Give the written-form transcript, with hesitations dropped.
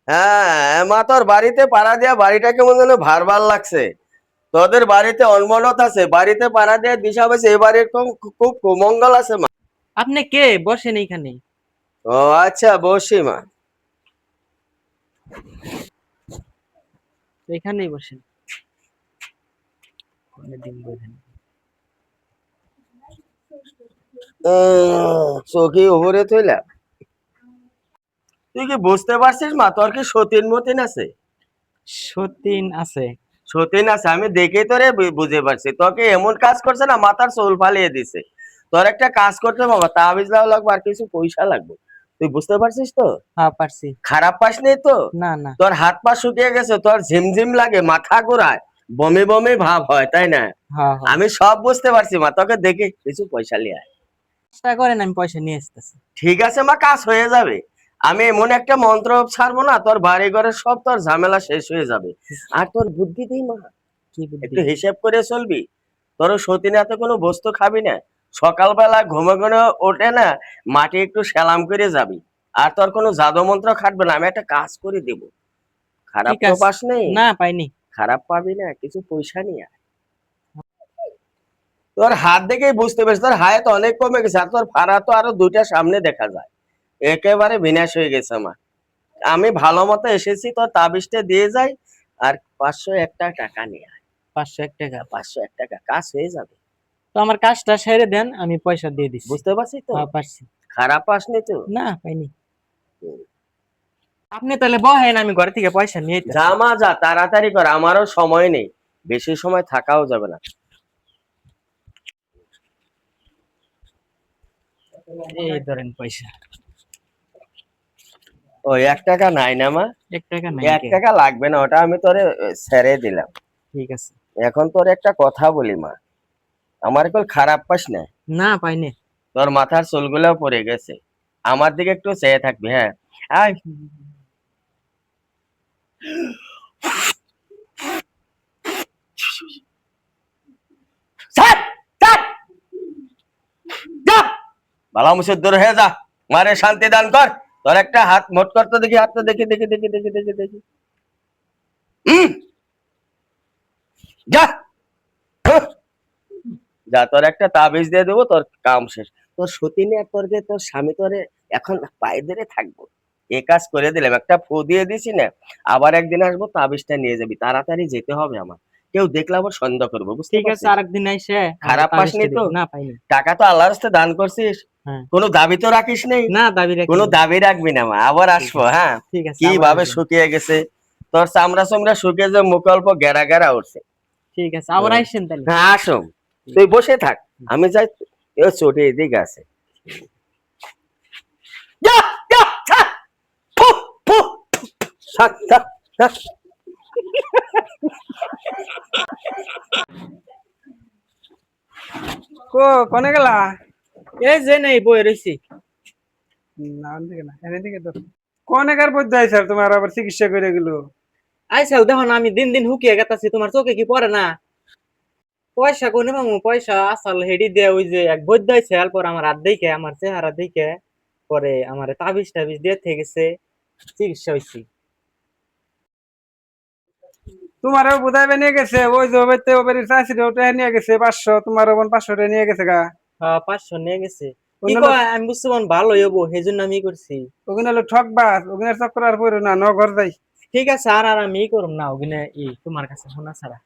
হ্যাঁ মা, তোর বাড়িতে পাড়া দেয়া বাড়িটা কেমন যেন ভার ভার লাগছে। তোদের বাড়িতে অনমনত আছে, বাড়িতে পাড়া দেয়া দিশা পাইছে, এ বাড়ির খুব খুব কুমঙ্গল আছে মা। আপনি কে? বসেন এইখানে। ও আচ্ছা, বসি মা। এখানেই বসেন। অনেকদিন বসেন। চোখে উপরে তুইলা, তুই কি বুঝতে পারছিস মা, তোর কি সতীন মতিন আছে? সতীন আছে। সতীন আছে, আমি দেখেই তোরে বুঝে পারছি। তোকে এমন কাজ করছে না, মাথার চুল ফালিয়ে দিছে। তোর একটা কাজ করতে বাবা, তাবিজ দেওয়া লাগবে আর কিছু পয়সা লাগবে। তুই বুঝতে পারছিস তো? হ্যাঁ, পারছি। খারাপ পাস নেই তো? না না। তোর হাত পা শুকিয়ে গেছে, তোর ঝিমঝিম লাগে, মাথা ঘোরায়, বমি বমি ভাব হয়, তাই না? হ্যাঁ হ্যাঁ। আমি সব বুঝতে পারছি মা, তোকে দেখে কিছু পয়সা নিয়ে আয়। চেষ্টা করেন, আমি পয়সা নিয়ে আসতেছি। ঠিক আছে মা, কাজ হয়ে যাবে। আমি এমন একটা মন্ত্র ছাড়বো না, তোর বাড়ি ঘরের সব তোর ঝামেলা শেষ হয়ে যাবে। আর তোর বুদ্ধি দিই মা, কি বুদ্ধি? একটু হিসেব করে চলবি। তোর সতীনাথে কোনো বস্তু খাবি না। সকালবেলা ঘুমে ঘুমে ওঠে না, মাটি একটু সেলাম করে যাবি। আর তোর কোনো জাদু মন্ত্র খাটবে না, আমি একটা কাজ করে দেব। কি খারাপ তো কাজ? পাস নেই? না, পাইনি। খারাপ পাবি না, কিছু পয়সা নিয়ে আয়। তোর হাত দেখেই বুঝতে পারছিস তোর হায়াত অনেক কমে গেছে, আর তোর ফাড়া তো আরো দুইটা সামনে দেখা যায়। একেবারে বিনাশ হয়ে গেছে আমার। আমি ভালো মতো এসেছি, তোর তাবিজটা দিয়ে যাই। আর 501 টাকা নিয়ে আয়। 501 টাকা? 501 টাকা কাজ হয়ে যাবে। তো আমার কাজটা সেরে দেন, আমি পয়সা দিয়ে দিচ্ছি। বুঝতে পারছিস তো? হ্যাঁ, পারছি। খারাপ পাসনি তো? না, পাইনি। আপনি তাহলে বহেন, আমি ঘর থেকে পয়সা নিয়ে যা আইতাছি। মা যা, তাড়াতাড়ি কর, আমারও সময় নেই। বেশি সময় থাকাও যাবে না। এই ধরেন পয়সা। ও 1 টাকা নাই না মা? 1 টাকা নাই এক কে? টাকা লাগবে না, ওটা আমি তোরে ছেড়ে দিলাম। ঠিক আছে। এখন তোর একটা কথা বলি মা, আমার কল খারাপ পাস না। না, পাইনি। তোর মাথার চুলগুলো পড়ে গেছে, আমার দিকে একটু চেয়ে থাকবি, হ্যাঁ? আয়। ছাড়, ছাড়, যা। বালা মুছে দূর হয়ে যা, মারে শান্তি দান কর। তোর একটা হাত মোট করতে দেখি, হাতটা দেখি দেখি দেখি দেখি দেখি দেখি। হুম, যা। হুঁ, যা, তোর একটা তাবিজ দিয়ে দেবো, তোর কাম শেষ। তোর সতীনে আর তোর যে তোর স্বামী তোরে এখন পায়ে ধরে থাকবো। এ কাজ করে দিলাম, একটা ফু দিয়ে দিছি না। আবার একদিন আসবো, তাবিজটা নিয়ে যাবি, তাড়াতাড়ি যেতে হবে আমার। কেউ দেখলে আবার সন্দেহ করবো, বুঝতে ঠিক আছে, পারছিস? আরেকদিন আইসে আমার খারাপ তাবিজটা পাসনি তো? দিবেন। না, পাইনি। টাকা তো আল্লাহর রাস্তায় দান করছিস, হ্যাঁ। কোনো দাবি তো রাখিস নেই। না, দাবি কোনো রাখিনি। দাবি রাখবি না মা, আবার ঠিক আসবো, আছে। হ্যাঁ? ঠিক আছে, আবার কিভাবে আসবেন। শুকিয়ে গেছে তোর চামড়া চামড়া, শুকিয়ে যে মুখ অল্প গেরা গেরা উঠছে। ঠিক আছে, আবার হুম। আইসেন তাহলে। হ্যাঁ আসো, ঠিক তুই আছে। বসে থাক, আমি যাই। এ চটি এদিকে আছে। যা, যা, যা। ফু, ফু, থাক, থাক, থাক। কোনে গেলা? এই যে নেই, বই রইছি। না দিকে না, এনে দিকে তো কোনে কার পদ্মা স্যার তোমার আবার চিকিৎসা করে গেল। আইসাও দেখো না, আমি দিন দিন হুকিয়ে গেতাছি, তোমার চোখে কি পড়ে না? পয়সা কোনে পামু? পয়সা আসল হেডি দে, ওই যে এক বৈদ্য আইছে, এরপর আমার হাত দেখে, আমার চেহারা দেখে, পরে আমার তাবিজ টাবিজ দিয়ে থেকে গেছে, চিকিৎসা হইছি। তোমারও বোধহয় নিয়ে গেছে, ওই যে ওবেতে ওবের চাষি ওটা নিয়ে গেছে 500, তোমার বোন 500 টাকা নিয়ে গেছে গা। 500 নিয়ে গেছে? কি ওগুলো হলো কয়, আমি বুঝছি বোন ভালোই হবো, সেই জন্য আমি ই করছি। ওগুলো হলো ঠকবাজ, ওগুলো চক্কর আর পড়ো না, ঘর যাই। ঠিক আছে, আর আর আমি ই করুম না ওখানে, ই তোমার কাছে শোনা ছাড়া।